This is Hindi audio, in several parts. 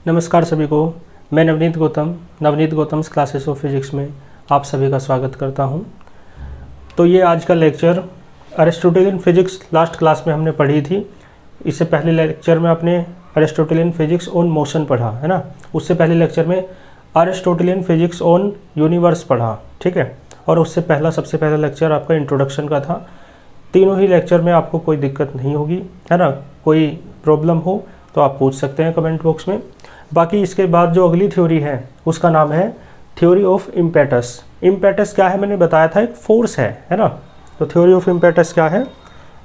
नमस्कार सभी को। मैं Navneet Gautam classes of physics में आप सभी का स्वागत करता हूं। तो ये आज का lecture Aristotelian physics last class में हमने पढ़ी थी। इससे पहले लेक्चर में आपने अरिस्टोटेलियन फिजिक्स ऑन मोशन पढ़ा है ना। उससे पहले लेक्चर में अरिस्टोटेलियन फिजिक्स ऑन यूनिवर्स पढ़ा, ठीक है। और उससे सबसे पहला लेक्चर आपका इंट्रोडक्शन का था। तीनों ही लेक्चर में आपको कोई दिक्कत नहीं होगी, है ना। कोई प्रॉब्लम हो तो आप पूछ सकते हैं कमेंट बॉक्स में। बाकी इसके बाद जो अगली थ्योरी है उसका नाम है थ्योरी ऑफ इम्पेटस। इम्पेटस क्या है मैंने बताया था, एक फोर्स है ना। तो थ्योरी ऑफ इम्पेटस क्या है,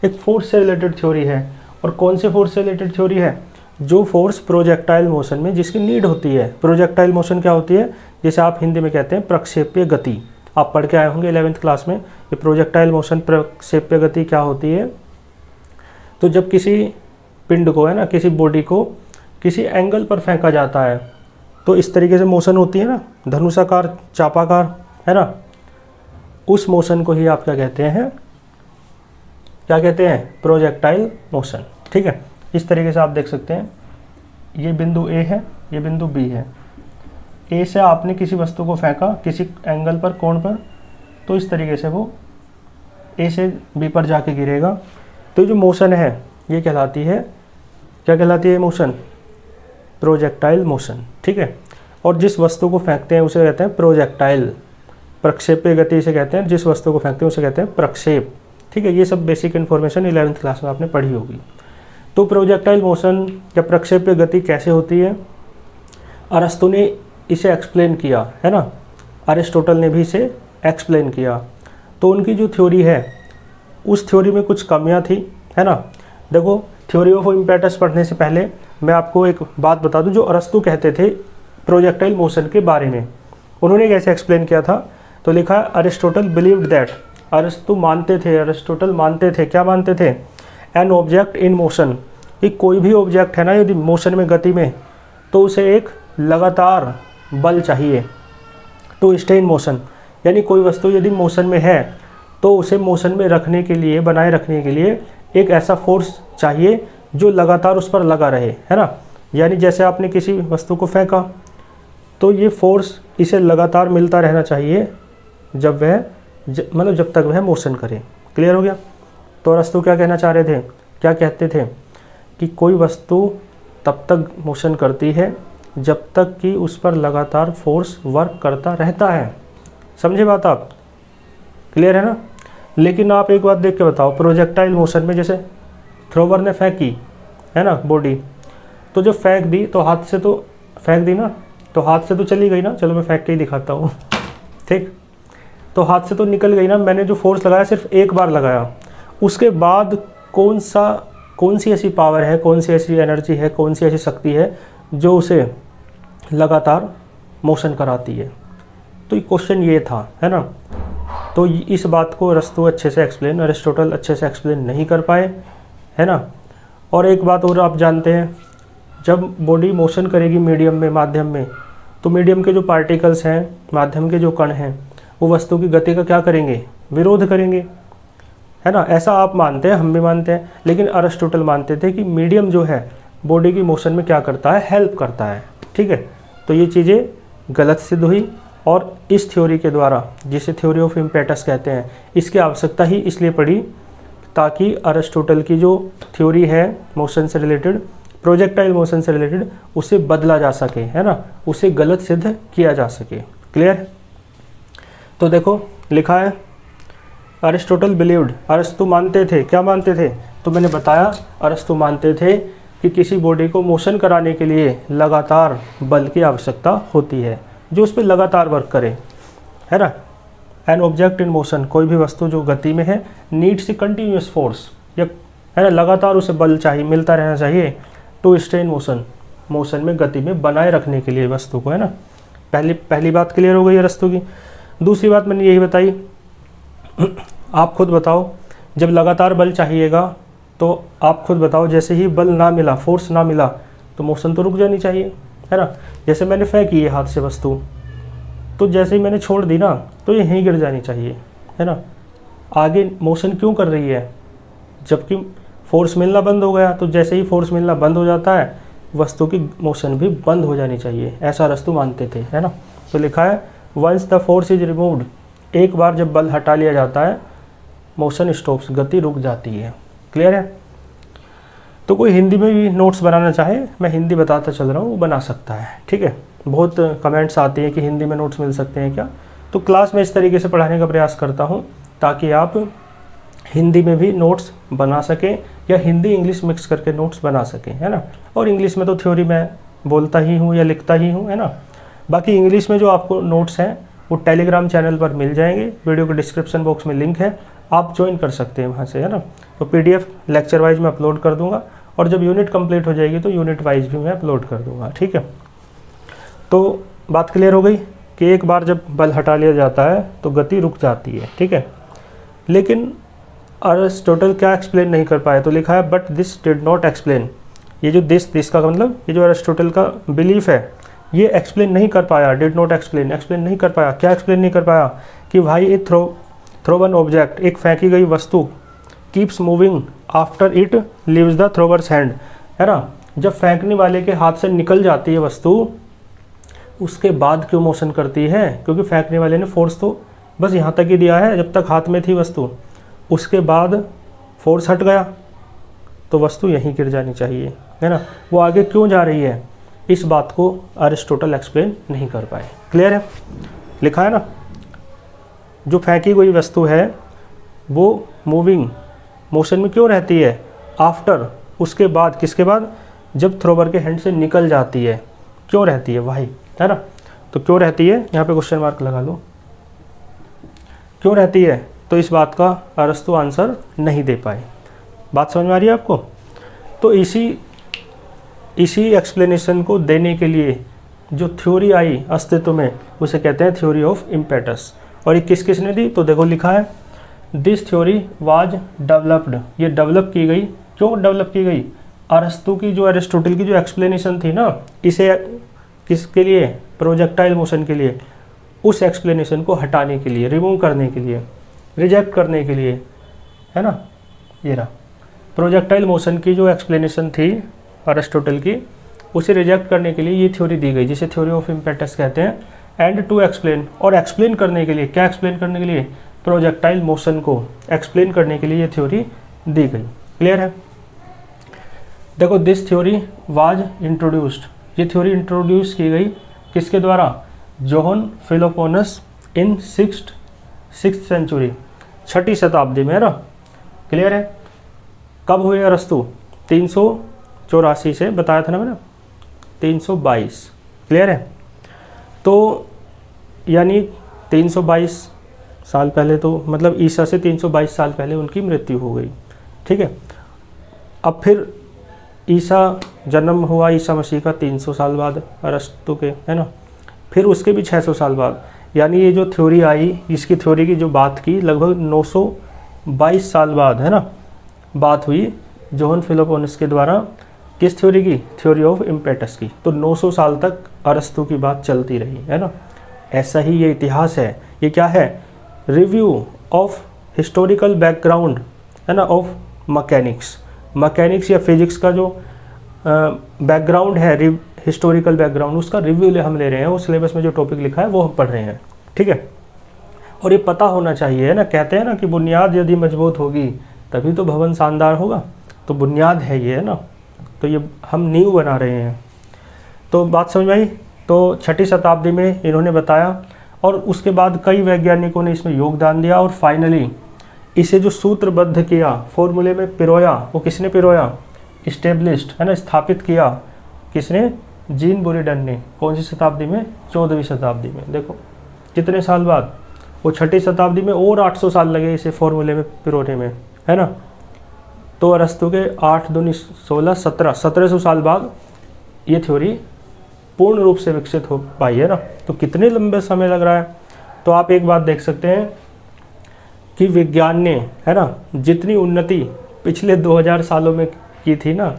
एक फोर्स से रिलेटेड थ्योरी है। और कौन से फोर्स से रिलेटेड थ्योरी है, जो फोर्स प्रोजेक्टाइल मोशन में जिसकी नीड होती है। प्रोजेक्टाइल मोशन क्या होती है, जिसे आप हिंदी में कहते हैं प्रक्षेप्य गति। आप पढ़ के आए होंगे 11th क्लास में। ये प्रोजेक्टाइल मोशन प्रक्षेप्य गति क्या होती है। तो जब किसी पिंड को, है ना, किसी बॉडी को किसी एंगल पर फेंका जाता है तो इस तरीके से मोशन होती है ना, धनुषाकार, चापाकार, है ना। उस मोशन को ही आप क्या कहते हैं, प्रोजेक्टाइल मोशन, ठीक है। इस तरीके से आप देख सकते हैं, ये बिंदु ए है, ये बिंदु बी है। ए से आपने किसी वस्तु को फेंका किसी एंगल पर, कोण पर, तो इस तरीके से वो ए से बी पर जाके गिरेगा। तो जो मोशन है ये कहलाती है, क्या कहलाती है मोशन, प्रोजेक्टाइल मोशन, ठीक है। और जिस वस्तु को फेंकते हैं उसे कहते हैं प्रोजेक्टाइल। प्रक्षेप्य गति से कहते हैं, जिस वस्तु को फेंकते हैं उसे कहते हैं प्रक्षेप, ठीक है। ये सब बेसिक इन्फॉर्मेशन 11th क्लास में आपने पढ़ी होगी। तो प्रोजेक्टाइल मोशन या प्रक्षेप्य गति कैसे होती है, अरस्तु ने इसे एक्सप्लेन किया, है ना। अरिस्टोटल ने भी इसे एक्सप्लेन किया। तो उनकी जो थ्योरी है उस थ्योरी में कुछ कमियां थी, है ना। देखो, थ्योरी ऑफ इम्पेटस पढ़ने से पहले मैं आपको एक बात बता दूं, जो अरस्तु कहते थे प्रोजेक्टाइल मोशन के बारे में, उन्होंने कैसे एक्सप्लेन किया था। तो लिखा है, अरिस्टोटल बिलीव्ड दैट, अरस्तु मानते थे, अरिस्टोटल मानते थे, क्या मानते थे, एन ऑब्जेक्ट इन मोशन, कि कोई भी ऑब्जेक्ट है ना यदि मोशन में, गति में, तो उसे एक लगातार बल चाहिए, टू स्टे इन मोशन। यानी कोई वस्तु यदि मोशन में है तो उसे मोशन में रखने के लिए, बनाए रखने के लिए एक ऐसा फोर्स चाहिए जो लगातार उस पर लगा रहे, है ना। यानी जैसे आपने किसी वस्तु को फेंका तो ये फोर्स इसे लगातार मिलता रहना चाहिए जब वह जब तक वह मोशन करे। क्लियर हो गया। तो अरस्तु क्या कहना चाह रहे थे, क्या कहते थे, कि कोई वस्तु तब तक मोशन करती है जब तक कि उस पर लगातार फोर्स वर्क करता रहता है। समझे बात आप, क्लियर है ना। लेकिन आप एक बात देख के बताओ, प्रोजेक्टाइल मोशन में जैसे थ्रोवर ने फेंकी, है ना, बॉडी, तो जब फेंक दी तो हाथ से तो फेंक दी ना, तो हाथ से तो चली गई ना। चलो मैं फेंक के ही दिखाता हूँ, ठीक। तो हाथ से तो निकल गई ना, मैंने जो फोर्स लगाया सिर्फ एक बार लगाया। उसके बाद कौन सी ऐसी पावर है, कौन सी ऐसी एनर्जी है, कौन सी ऐसी शक्ति है जो उसे लगातार मोशन कराती है। तो क्वेश्चन ये था, है ना। तो इस बात को अरिस्टोटल अच्छे से एक्सप्लेन नहीं कर पाए, है ना। और एक बात और आप जानते हैं, जब बॉडी मोशन करेगी मीडियम में, माध्यम में, तो मीडियम के जो पार्टिकल्स हैं, माध्यम के जो कण हैं, वो वस्तु की गति का क्या करेंगे, विरोध करेंगे, है ना। ऐसा आप मानते हैं, हम भी मानते हैं। लेकिन अरिस्टोटल मानते थे कि मीडियम जो है बॉडी की मोशन में क्या करता है, हेल्प करता है, ठीक है। तो ये चीज़ें गलत सिद्ध हुई। और इस थ्योरी के द्वारा, जिसे थ्योरी ऑफ इम्पेटस कहते हैं, इसकी आवश्यकता ही इसलिए पड़ी ताकि अरिस्टोटल की जो थ्योरी है मोशन से रिलेटेड, प्रोजेक्टाइल मोशन से रिलेटेड, उसे बदला जा सके, है ना, उसे गलत सिद्ध किया जा सके। क्लियर। तो देखो लिखा है, अरिस्टोटल बिलीव्ड, अरस्तु मानते थे, क्या मानते थे, तो मैंने बताया अरस्तु मानते थे कि किसी बॉडी को मोशन कराने के लिए लगातार बल की आवश्यकता होती है, जो उस पर लगातार वर्क करे, है ना। एन ऑब्जेक्ट इन मोशन, कोई भी वस्तु जो गति में है, नीड्स ए कंटिन्यूअस फोर्स, या, है ना, लगातार उसे बल चाहिए, मिलता रहना चाहिए, to stay in motion, motion में, गति में बनाए रखने के लिए वस्तु को, है ना। पहली बात क्लियर हो गई अरस्तु की। दूसरी बात मैंने यही बताई, आप खुद बताओ, जब लगातार बल चाहिएगा तो आप खुद बताओ, जैसे ही बल ना मिला, फोर्स ना मिला, तो मोशन तो रुक जानी चाहिए, है ना। जैसे मैंने फेंकी है हाथ से वस्तु, तो जैसे ही मैंने छोड़ दी ना, तो ये यहीं गिर जानी चाहिए, है ना। आगे मोशन क्यों कर रही है, जबकि फोर्स मिलना बंद हो गया। तो जैसे ही फोर्स मिलना बंद हो जाता है, वस्तु की मोशन भी बंद हो जानी चाहिए, ऐसा अरस्तु मानते थे, है ना। तो लिखा है once the force is removed, एक बार जब बल हटा लिया जाता है मोशन स्टॉप्स, गति रुक जाती है। क्लियर है। तो कोई हिंदी में भी नोट्स बनाना चाहे, मैं हिंदी बताता चल रहा हूँ, वो बना सकता है, ठीक है। बहुत कमेंट्स आते हैं कि हिंदी में नोट्स मिल सकते हैं क्या, तो क्लास में इस तरीके से पढ़ाने का प्रयास करता हूँ ताकि आप हिंदी में भी नोट्स बना सकें या हिंदी इंग्लिश मिक्स करके नोट्स बना सकें, है ना। और इंग्लिश में तो थ्योरी मैं बोलता ही हूँ या लिखता ही हूँ, है ना। बाकी इंग्लिश में जो आपको नोट्स हैं वो टेलीग्राम चैनल पर मिल जाएंगे, वीडियो के डिस्क्रिप्शन बॉक्स में लिंक है, आप ज्वाइन कर सकते हैं वहाँ से, है ना। तो PDF लेक्चर वाइज मैं अपलोड कर दूँगा और जब यूनिट कंप्लीट हो जाएगी तो यूनिट वाइज भी मैं अपलोड कर दूँगा, ठीक है। तो बात क्लियर हो गई कि एक बार जब बल हटा लिया जाता है तो गति रुक जाती है, ठीक है। लेकिन अरिस्टोटल क्या एक्सप्लेन नहीं कर पाए, तो लिखा है but this did not explain, ये जो दिस का मतलब ये जो अरिस्टोटल का बिलीफ है ये एक्सप्लेन नहीं कर पाया, डिड नॉट एक्सप्लेन, एक्सप्लेन नहीं कर पाया। क्या एक्सप्लेन नहीं कर पाया कि भाई ए थ्रोवन ऑब्जेक्ट, एक फेंकी गई वस्तु, keeps moving after it leaves the thrower's hand, है ना। जब फेंकने वाले के हाथ से निकल जाती है वस्तु उसके बाद क्यों मोशन करती है, क्योंकि फेंकने वाले ने फोर्स तो बस यहाँ तक ही दिया है जब तक हाथ में थी वस्तु, उसके बाद फोर्स हट गया तो वस्तु यहीं गिर जानी चाहिए, है ना। वो आगे क्यों जा रही है इस बात को अरिस्टोटल एक्सप्लेन नहीं कर पाए। क्लियर है। लिखा है ना जो फेंकी गई वस्तु है वो मूविंग मोशन में क्यों रहती है, आफ्टर, उसके बाद, किसके बाद, जब थ्रोवर के हैंड से निकल जाती है, क्यों रहती है भाई, है ना। तो क्यों रहती है, यहाँ पे क्वेश्चन मार्क लगा लो, क्यों रहती है, तो इस बात का अरस्तु आंसर नहीं दे पाए। बात समझ में आ रही है आपको। तो इसी एक्सप्लेनेशन को देने के लिए जो थ्योरी आई अस्तित्व में उसे कहते हैं थ्योरी ऑफ इम्पेटस। और ये किस किसने दी, तो देखो लिखा है दिस थ्योरी वाज डेवलप्ड, ये डेवलप की गई, क्यों डेवलप की गई, अरस्तु की जो अरिस्टोटल की जो एक्सप्लेनेशन थी ना, इसे किसके लिए, प्रोजेक्टाइल मोशन के लिए, उस एक्सप्लेनेशन को हटाने के लिए, रिमूव करने के लिए, रिजेक्ट करने के लिए, है ना। ये रहा प्रोजेक्टाइल मोशन की जो एक्सप्लेनेशन थी अरिस्टोटल की, उसे रिजेक्ट करने के लिए ये थ्योरी दी गई जिसे थ्योरी ऑफ इम्पेटस कहते हैं। एंड टू एक्सप्लेन, और एक्सप्लेन करने के लिए, क्या एक्सप्लेन करने के लिए, प्रोजेक्टाइल मोशन को एक्सप्लेन करने के लिए ये थ्योरी दी गई। क्लियर है। देखो दिस थ्योरी वाज इंट्रोड्यूस्ड, ये थ्योरी इंट्रोड्यूस की गई किसके द्वारा, जोहन फिलोपोनस इन सिक्स्थ सेंचुरी, 6ठी शताब्दी में, है ना। क्लियर है। कब हुए अरस्तु, 384 से बताया था ना मैंने, 322। क्लियर है। तो यानी 322 साल पहले, तो मतलब ईसा से 322 साल पहले उनकी मृत्यु हो गई, ठीक है। अब फिर ईसा जन्म हुआ ईसा मसीह का 300 साल बाद अरस्तु के, है ना। फिर उसके भी 600 साल बाद, यानी ये जो थ्योरी आई, इसकी थ्योरी की जो बात की लगभग 922 साल बाद, है ना, बात हुई जोहन फिलोपोनस के द्वारा, किस थ्योरी की, थ्योरी ऑफ इम्पेटस की। तो 900 साल तक अरस्तु की बात चलती रही, है ना। ऐसा ही ये इतिहास है। ये क्या है, रिव्यू ऑफ हिस्टोरिकल बैकग्राउंड, है ना, ऑफ मैकेनिक्स। मैकेनिक्स या फिजिक्स का जो बैकग्राउंड है, हिस्टोरिकल बैकग्राउंड, उसका रिव्यू हम ले रहे हैं। उस सिलेबस में जो टॉपिक लिखा है वो हम पढ़ रहे हैं, ठीक है। और ये पता होना चाहिए, है ना। कहते हैं ना कि बुनियाद यदि मजबूत होगी तभी तो भवन शानदार होगा, तो बुनियाद है ये, है ना। तो ये हम नींव बना रहे हैं। तो बात समझ में आई। तो 6ठी शताब्दी में इन्होंने बताया और उसके बाद कई वैज्ञानिकों ने इसमें योगदान दिया और फाइनली इसे जो सूत्रबद्ध किया, फॉर्मूले में पिरोया, वो किसने पिरोया, इस्टेब्लिश्ड, है ना, स्थापित किया, किसने, जीन बुरिडन ने। कौन सी शताब्दी में, 14वीं शताब्दी में। देखो कितने साल बाद, वो 6ठी शताब्दी में और 800 साल लगे इसे फॉर्मूले में पिरोने में, है ना। तो अरस्तु के 8 दूनी 16 1700 साल बाद ये थ्योरी पूर्ण रूप से विकसित हो पाई, है ना। तो कितने लंबे समय लग रहा है। तो आप एक बात देख सकते हैं कि विज्ञान ने, है ना, जितनी उन्नति पिछले 2000 सालों में की थी ना,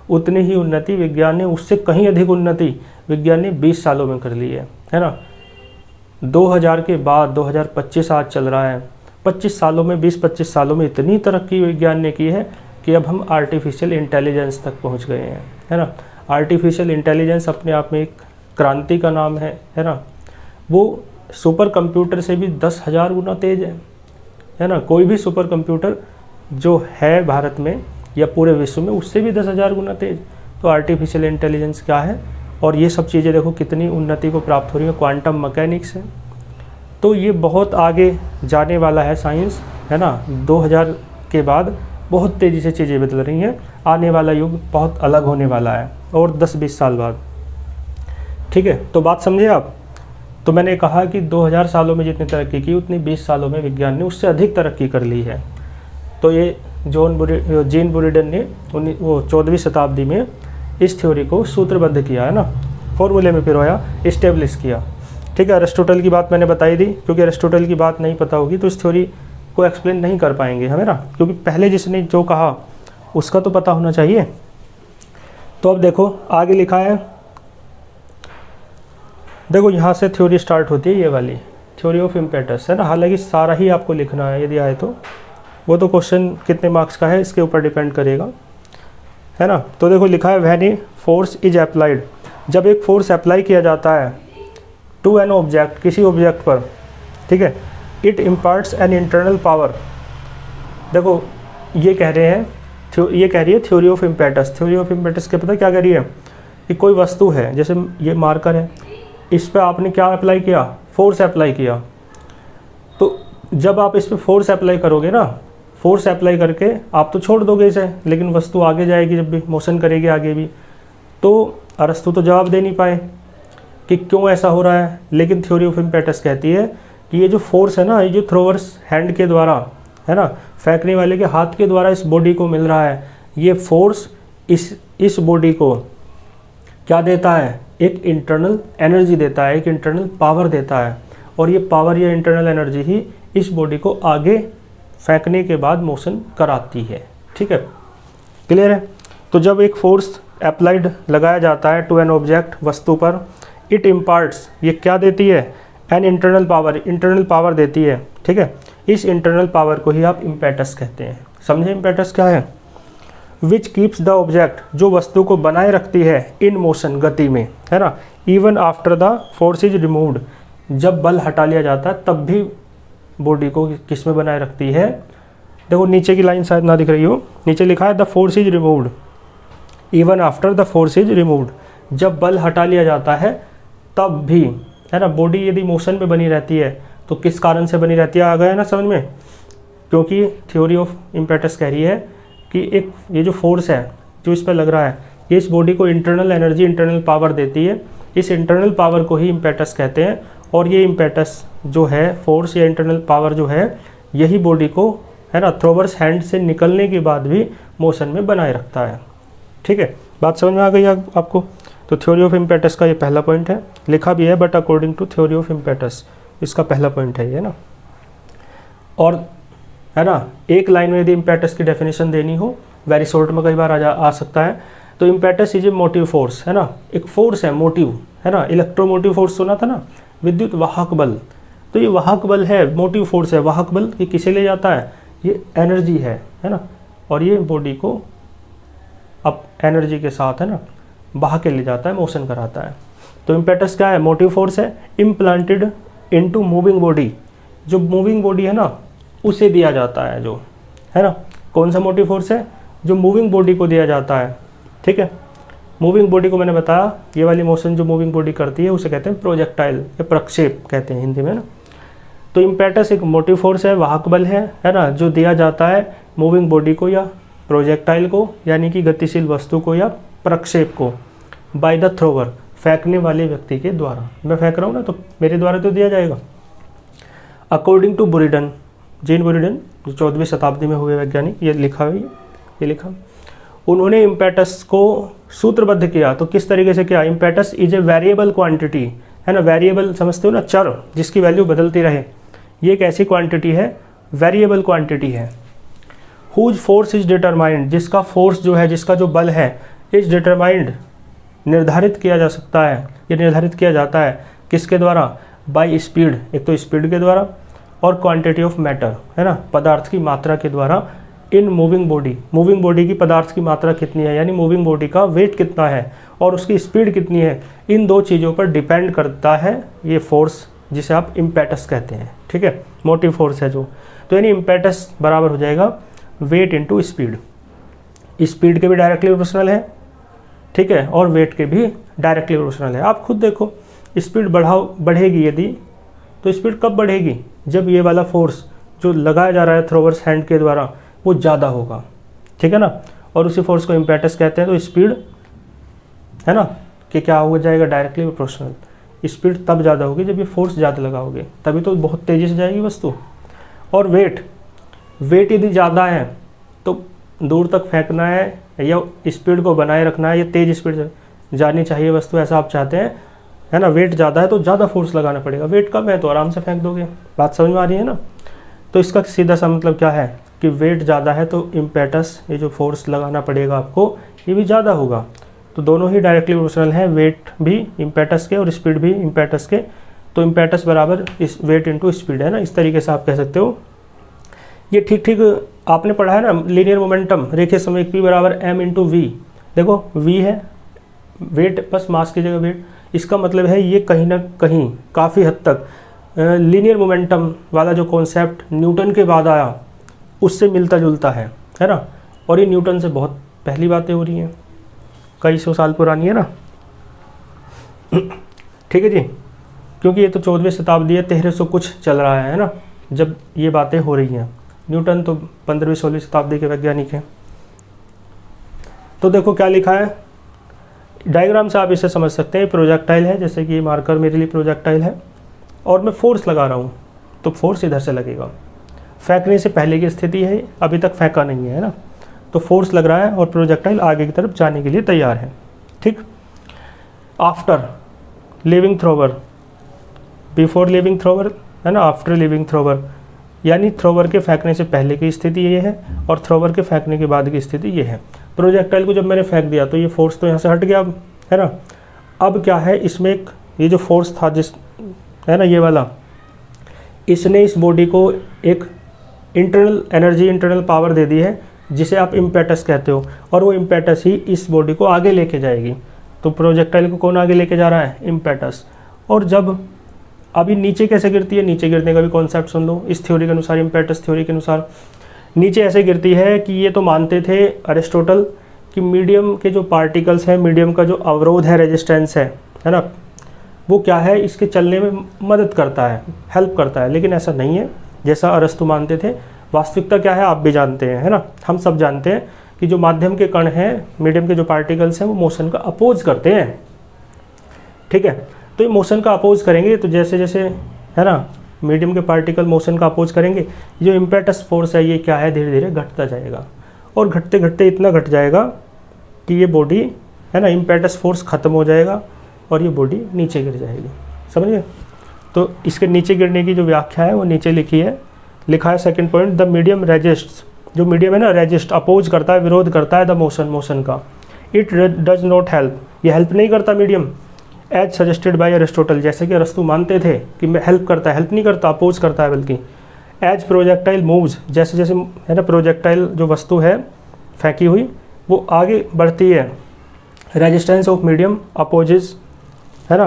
उतनी ही उन्नति विज्ञान ने, उससे कहीं अधिक उन्नति विज्ञान ने 20 सालों में कर ली है ना। 2000 के बाद 2025 आज चल रहा है, 25 सालों में, 20-25 सालों में इतनी तरक्की विज्ञान ने की है कि अब हम आर्टिफिशियल इंटेलिजेंस तक पहुंच गए हैं, है ना। आर्टिफिशियल इंटेलिजेंस अपने आप में एक क्रांति का नाम है ना। वो सुपर कंप्यूटर से भी 10,000 गुना तेज है ना। कोई भी सुपर कंप्यूटर जो है भारत में या पूरे विश्व में उससे भी 10,000 गुना तेज। तो आर्टिफिशियल इंटेलिजेंस क्या है, और ये सब चीज़ें देखो कितनी उन्नति को प्राप्त हो रही है, क्वांटम मैकेनिक्स है। तो ये बहुत आगे जाने वाला है साइंस, है ना। 2000 के बाद बहुत तेज़ी से चीज़ें बदल रही हैं, आने वाला युग बहुत अलग होने वाला है और 10-20 साल बाद, ठीक है। तो बात समझे आप। तो मैंने कहा कि 2000 सालों में जितनी तरक्की की उतनी 20 सालों में विज्ञान ने उससे अधिक तरक्की कर ली है। तो ये जीन बुरिडन ने वो 14वीं शताब्दी में इस थ्योरी को सूत्रबद्ध किया, है ना, फॉर्मूले में पिरोया, इस्टेब्लिश किया, ठीक है। अरिस्टोटल की बात मैंने बताई दी, क्योंकि अरिस्टोटल की बात नहीं पता होगी तो इस थ्योरी को एक्सप्लेन नहीं कर पाएंगे हमें ना, क्योंकि पहले जिसने जो कहा उसका तो पता होना चाहिए। तो अब देखो आगे लिखा है, देखो यहाँ से थ्योरी स्टार्ट होती है, ये वाली थ्योरी ऑफ इम्पेटस, है ना। हालांकि सारा ही आपको लिखना है यदि आए तो, वो तो क्वेश्चन कितने मार्क्स का है इसके ऊपर डिपेंड करेगा, है ना। तो देखो लिखा है when a force is applied, जब एक फोर्स अप्लाई किया जाता है टू एन ऑब्जेक्ट, किसी ऑब्जेक्ट पर, ठीक है, it imparts an internal power. देखो ये कह रहे हैं, ये कह रही है theory of impetus. Theory of impetus के पता क्या कह रही है कि कोई वस्तु है, जैसे ये मार्कर है, इस पर आपने क्या अप्लाई किया, फोर्स अप्लाई किया। तो जब आप इस पर फोर्स अप्लाई करोगे ना, फोर्स अप्लाई करके आप तो छोड़ दोगे इसे, लेकिन वस्तु आगे जाएगी, जब भी मोशन करेगी आगे भी। तो अरस्तु तो जवाब दे नहीं पाए कि क्यों ऐसा हो रहा है, लेकिन थ्योरी ऑफ इम्पेटस कहती है कि ये जो फोर्स है ना, ये जो थ्रोवर्स हैंड के द्वारा, है ना, फेंकने वाले के हाथ के द्वारा इस बॉडी को मिल रहा है, ये फोर्स इस बॉडी को क्या देता है, एक इंटरनल एनर्जी देता है, एक इंटरनल पावर देता है। और ये पावर या इंटरनल एनर्जी ही इस बॉडी को आगे फेंकने के बाद मोशन कराती है, ठीक है, क्लियर है। तो जब एक फोर्स अप्लाइड लगाया जाता है टू एन ऑब्जेक्ट, वस्तु पर, इट इम्पार्ट्स, ये क्या देती है, an internal power, internal power देती है, ठीक है। इस इंटरनल पावर को ही आप इम्पेटस कहते हैं। समझे इम्पेटस क्या है, विच कीप्स द ऑब्जेक्ट, जो वस्तु को बनाए रखती है, इन मोशन, गति में, है ना, even after the force is removed, जब बल हटा लिया जाता है तब भी बॉडी को किस में बनाए रखती है। देखो नीचे की लाइन शायद ना दिख रही हो, नीचे लिखा है the force is removed, even after the force is removed, जब बल हटा लिया जाता है तब भी, है ना, बॉडी यदि मोशन में बनी रहती है तो किस कारण से बनी रहती है, आ गया ना समझ में। क्योंकि थ्योरी ऑफ इम्पेटस कह रही है कि एक ये जो फोर्स है जो इस पर लग रहा है, ये इस बॉडी को इंटरनल एनर्जी, इंटरनल पावर देती है। इस इंटरनल पावर को ही इम्पेटस कहते हैं। और ये इम्पेटस जो है, फोर्स या इंटरनल पावर जो है, यही बॉडी को, है ना, थ्रोवर्स हैंड से निकलने के बाद भी मोशन में बनाए रखता है, ठीक है। बात समझ में आ गई आपको। तो थ्योरी ऑफ इम्पेटस का ये पहला पॉइंट है, लिखा भी है but according to theory of impetus, इसका पहला पॉइंट है ये ना। और है ना, एक लाइन में यदि इम्पेटस की डेफिनेशन देनी हो, वेरी शॉर्ट में कई बार आ सकता है, तो impetus is a motive force, है ना, एक फोर्स है, मोटिव, है ना। इलेक्ट्रोमोटिव फोर्स सुना था ना, विद्युत वाहक बल, तो ये वाहक बल है, मोटिव फोर्स है, वाहक बल। ये किसे ले जाता है, ये एनर्जी है ना, और ये बॉडी को अब एनर्जी के साथ, है ना, बहा के ले जाता है, मोशन कराता है। तो इम्पेटस क्या है, मोटिव फोर्स है, इम्प्लांटेड इनटू मूविंग बॉडी, जो मूविंग बॉडी है ना उसे दिया जाता है, जो है ना। कौन सा मोटिव फोर्स है, जो मूविंग बॉडी को दिया जाता है, ठीक है। मूविंग बॉडी को मैंने बताया, ये वाली मोशन जो मूविंग बॉडी करती है उसे कहते हैं प्रोजेक्टाइल या प्रक्षेप कहते हैं हिंदी में ना। तो इम्पेटस एक मोटिव फोर्स है, वाहक बल है ना, जो दिया जाता है मूविंग बॉडी को या प्रोजेक्टाइल को, यानी कि गतिशील वस्तु को या प्रक्षेप को, बाय द थ्रोवर, फेंकने वाले व्यक्ति के द्वारा। मैं फेंक रहा हूँ ना तो मेरे द्वारा तो दिया जाएगा। अकॉर्डिंग टू बुरिडन, जीन बुरिडन जो 14वीं शताब्दी में हुए वैज्ञानिक, ये लिखा है, ये लिखा, उन्होंने इम्पेटस को सूत्रबद्ध किया। तो किस तरीके से किया, impetus is a variable quantity, है ना, वेरिएबल समझते हो ना, चर जिसकी वैल्यू बदलती रहे, ये एक ऐसी क्वांटिटी है, वेरिएबल क्वांटिटी है। हुज फोर्स इज डिटरमाइंड, जिसका फोर्स जो है, जिसका जो बल है, इज डिटरमाइंड, निर्धारित किया जा सकता है, ये निर्धारित किया जाता है किसके द्वारा, बाय स्पीड, एक तो स्पीड के द्वारा, और क्वांटिटी ऑफ मैटर, है ना, पदार्थ की मात्रा के द्वारा in moving body, moving body की पदार्थ की मात्रा कितनी है, यानी मूविंग बॉडी का वेट कितना है और उसकी स्पीड कितनी है, इन दो चीज़ों पर डिपेंड करता है ये फोर्स जिसे आप इम्पेटस कहते हैं। ठीक है, मोटिव फोर्स है जो, तो यानी इम्पेटस बराबर हो जाएगा वेट इंटू स्पीड। स्पीड के भी डायरेक्टली प्रोपोर्शनल है, ठीक है, और वेट के भी डायरेक्टली प्रोपोर्शनल है। आप खुद देखो, स्पीड बढ़ेगी यदि, तो स्पीड कब बढ़ेगी, जब ये वाला फोर्स जो लगाया जा रहा है थ्रोवर्स हैंड के द्वारा वो ज़्यादा होगा, ठीक है ना, और उसी फोर्स को इम्पेटस कहते हैं। तो स्पीड है ना कि क्या हो जाएगा, डायरेक्टली प्रोपोर्शनल। स्पीड तब ज़्यादा होगी जब ये फोर्स ज़्यादा लगाओगे, तभी तो बहुत तेज़ी से जाएगी वस्तु। और वेट यदि ज़्यादा है तो दूर तक फेंकना है या स्पीड को बनाए रखना है या तेज़ स्पीड से जानी चाहिए वस्तु, ऐसा आप चाहते हैं, है ना। वेट ज़्यादा है तो ज़्यादा फोर्स लगाना पड़ेगा, वेट कम है तो आराम से फेंक दोगे। बात समझ में आ रही है ना। तो इसका सीधा सा मतलब क्या है कि वेट ज़्यादा है तो इम्पेटस, ये जो फोर्स लगाना पड़ेगा आपको, ये भी ज़्यादा होगा। तो दोनों ही डायरेक्टली प्रोपोर्शनल हैं, वेट भी इम्पेटस के और स्पीड भी इम्पेटस के। तो इम्पेटस बराबर इस वेट इंटू स्पीड है ना, इस तरीके से आप कह सकते हो। ये ठीक ठीक आपने पढ़ा है ना, लीनियर मोमेंटम, रेखीय संवेग P बराबर m इंटू वी। देखो v है वेट, बस मास की जगह वेट। इसका मतलब है ये कहीं ना कहीं काफ़ी हद तक लीनियर मोमेंटम वाला जो कॉन्सेप्ट न्यूटन के बाद आया उससे मिलता जुलता है ना। और ये न्यूटन से बहुत पहली बातें हो रही हैं, कई सौ साल पुरानी है ना। ठीक है जी, क्योंकि ये तो 14वीं शताब्दी है, 1300 कुछ चल रहा है ना जब ये बातें हो रही हैं। न्यूटन तो 15वीं-16वीं शताब्दी के वैज्ञानिक हैं। तो देखो क्या लिखा है, डायग्राम से आप इसे समझ सकते हैं। प्रोजेक्टाइल है, जैसे कि ये मार्कर मेरे लिए प्रोजेक्टाइल है और मैं फोर्स लगा रहा हूँ, तो फोर्स इधर से लगेगा। फेंकने से पहले की स्थिति है, अभी तक फेंका नहीं है ना, तो फोर्स लग रहा है और प्रोजेक्टाइल आगे की तरफ जाने के लिए तैयार है। ठीक, after leaving thrower, before leaving thrower है ना, आफ्टर लीविंग थ्रोवर, यानी थ्रोवर के फेंकने से पहले की स्थिति ये है और थ्रोवर के फेंकने के बाद की स्थिति ये है। प्रोजेक्टाइल को जब मैंने फेंक दिया तो ये फोर्स तो यहाँ से हट गया, अब है ना। अब क्या है, इसमें एक ये जो फोर्स था जिस है ना ये वाला, इसने इस बॉडी को एक इंटरनल एनर्जी, इंटरनल पावर दे दी है जिसे आप इम्पेटस कहते हो, और वो इम्पेटस ही इस बॉडी को आगे लेके जाएगी। तो प्रोजेक्टाइल को कौन आगे लेके जा रहा है, इम्पेटस। और जब अभी नीचे कैसे गिरती है, नीचे गिरने का भी कॉन्सेप्ट सुन लो। इस थ्योरी के अनुसार, इम्पेटस थ्योरी के अनुसार नीचे ऐसे गिरती है कि ये तो मानते थे अरिस्टोटल कि मीडियम के जो पार्टिकल्स हैं, मीडियम का जो अवरोध है, रेजिस्टेंस है ना, वो क्या है, इसके चलने में मदद करता है, हेल्प करता है। लेकिन ऐसा नहीं है जैसा अरस्तु मानते थे। वास्तविकता क्या है आप भी जानते हैं, है ना, हम सब जानते हैं कि जो माध्यम के कण हैं, मीडियम के जो पार्टिकल्स हैं, वो मोशन का अपोज करते हैं। ठीक है, तो ये मोशन का अपोज करेंगे, तो जैसे जैसे है ना मीडियम के पार्टिकल मोशन का अपोज करेंगे, जो इम्पेटस फोर्स है ये क्या है, धीरे धीरे घटता जाएगा और घटते घटते इतना घट जाएगा कि ये बॉडी है ना, इम्पेटस फोर्स ख़त्म हो जाएगा और ये बॉडी नीचे गिर जाएगी। समझिए, तो इसके नीचे गिरने की जो व्याख्या है वो नीचे लिखा है second point, the medium resist, जो मीडियम है ना रेजिस्ट, अपोज करता है, विरोध करता है द मोशन का। इट डज नॉट हेल्प, ये हेल्प नहीं करता medium, as suggested by Aristotle, जैसे कि अरस्तु मानते थे कि हेल्प करता है, हेल्प नहीं करता, अपोज करता है बल्कि। एज प्रोजेक्टाइल मूव्स, जैसे जैसे है ना प्रोजेक्टाइल जो वस्तु है फेंकी हुई वो आगे बढ़ती है, रेजिस्टेंस ऑफ मीडियम अपोजेस है ना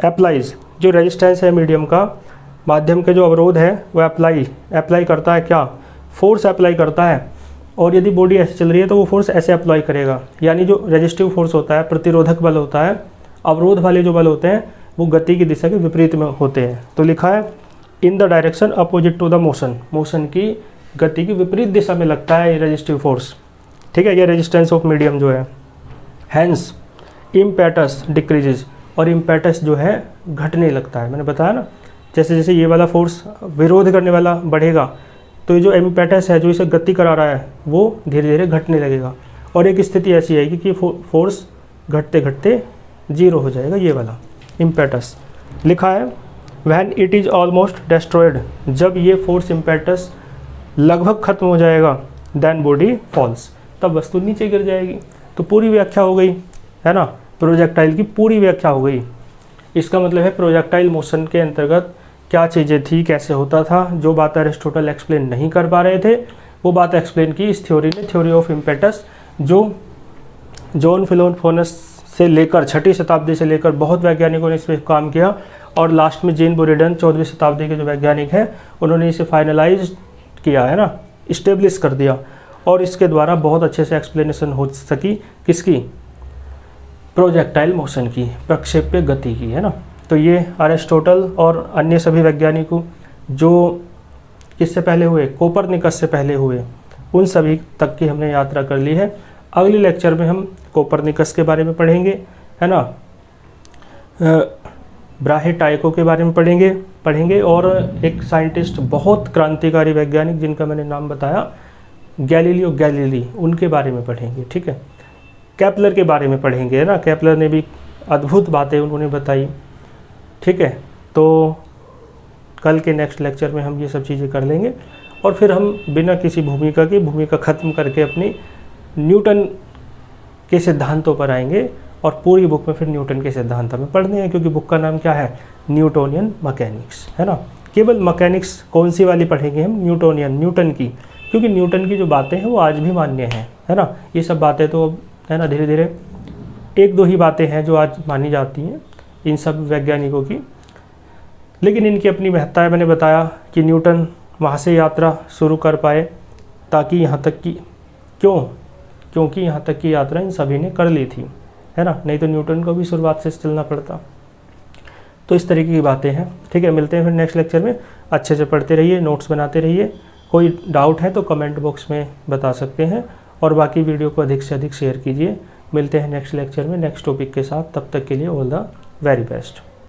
अप्लाइज, जो रेजिस्टेंस है मीडियम का, माध्यम के जो अवरोध है वो अप्लाई करता है, क्या फोर्स अप्लाई करता है। और यदि बॉडी ऐसे चल रही है तो वो फोर्स ऐसे अप्लाई करेगा, यानी जो रेजिस्टिव फोर्स होता है, प्रतिरोधक बल होता है, अवरोध वाले जो बल होते हैं वो गति की दिशा के विपरीत में होते हैं। तो लिखा है in the direction opposite to the motion, motion की गति की विपरीत दिशा में लगता है ये रेजिस्टिव फोर्स। ठीक है, ये रेजिस्टेंस ऑफ मीडियम जो है। हैंस इम्पेटस डिक्रीजेज, और इम्पेटस जो है घटने लगता है। मैंने बताया ना, जैसे जैसे ये वाला फोर्स विरोध करने वाला बढ़ेगा तो ये जो इम्पेटस है जो इसे गति करा रहा है वो धीरे धीरे घटने लगेगा और एक स्थिति ऐसी आएगी कि फोर्स घटते घटते जीरो हो जाएगा, ये वाला इम्पेटस। लिखा है when it is almost destroyed, जब ये फोर्स इम्पेटस लगभग खत्म हो जाएगा, देन बॉडी फॉल्स, तब वस्तु नीचे गिर जाएगी। तो पूरी व्याख्या हो गई है ना, प्रोजेक्टाइल की पूरी व्याख्या हो गई। इसका मतलब है प्रोजेक्टाइल मोशन के अंतर्गत क्या चीज़ें थी, कैसे होता था, जो बात अरिस्टोटल एक्सप्लेन नहीं कर पा रहे थे वो बात एक्सप्लेन की इस थ्योरी ने, थ्योरी ऑफ इम्पेटस, जो जॉन फिलोफोनस से लेकर 6वीं शताब्दी से लेकर बहुत वैज्ञानिकों ने इस पर काम किया, और लास्ट में जेन बुरिडन 14वीं शताब्दी के जो वैज्ञानिक हैं उन्होंने इसे फाइनलाइज किया है ना, इस्टेब्लिश कर दिया, और इसके द्वारा बहुत अच्छे से एक्सप्लेनेशन हो सकी किसकी, प्रोजेक्टाइल मोशन की, प्रक्षेप्य गति की, है ना। तो ये अरिस्टोटल और अन्य सभी वैज्ञानिकों जो किससे पहले हुए, कोपरनिकस से पहले हुए, उन सभी तक की हमने यात्रा कर ली है। अगले लेक्चर में हम कोपरनिकस के बारे में पढ़ेंगे, है ना, ब्राहे टाइको के बारे में पढ़ेंगे और एक साइंटिस्ट बहुत क्रांतिकारी वैज्ञानिक जिनका मैंने नाम बताया, गैलीलियो गैलीली, उनके बारे में पढ़ेंगे, ठीक है। केपलर के बारे में पढ़ेंगे, है ना, केपलर ने भी अद्भुत बातें उन्होंने बताई, ठीक है। तो कल के नेक्स्ट लेक्चर में हम ये सब चीज़ें कर लेंगे, और फिर हम बिना किसी भूमिका ख़त्म करके अपनी न्यूटन के सिद्धांतों पर आएंगे, और पूरी बुक में फिर न्यूटन के सिद्धांत हमें पढ़ने हैं, क्योंकि बुक का नाम क्या है, न्यूटोनियन मैकेनिक्स, है ना। केवल मैकेनिक्स कौन सी वाली पढ़ेंगे हम, न्यूटन की, क्योंकि न्यूटन की जो बातें हैं वो आज भी मान्य हैं, है ना। ये सब बातें तो है ना धीरे धीरे 1-2 ही बातें हैं जो आज मानी जाती हैं इन सब वैज्ञानिकों की, लेकिन इनकी अपनी महत्ता है। मैंने बताया कि न्यूटन वहाँ से यात्रा शुरू कर पाए ताकि यहाँ तक की, क्योंकि यहाँ तक की यात्रा इन सभी ने कर ली थी, है ना, नहीं तो न्यूटन को भी शुरुआत से चलना पड़ता। तो इस तरीके की बातें हैं, ठीक है। मिलते हैं फिर नेक्स्ट लेक्चर में, अच्छे से पढ़ते रहिए, नोट्स बनाते रहिए, कोई डाउट है तो कमेंट बॉक्स में बता सकते हैं, और बाकी वीडियो को अधिक से अधिक शेयर कीजिए। मिलते हैं नेक्स्ट लेक्चर में नेक्स्ट टॉपिक के साथ, तब तक के लिए ऑल द वेरी बेस्ट।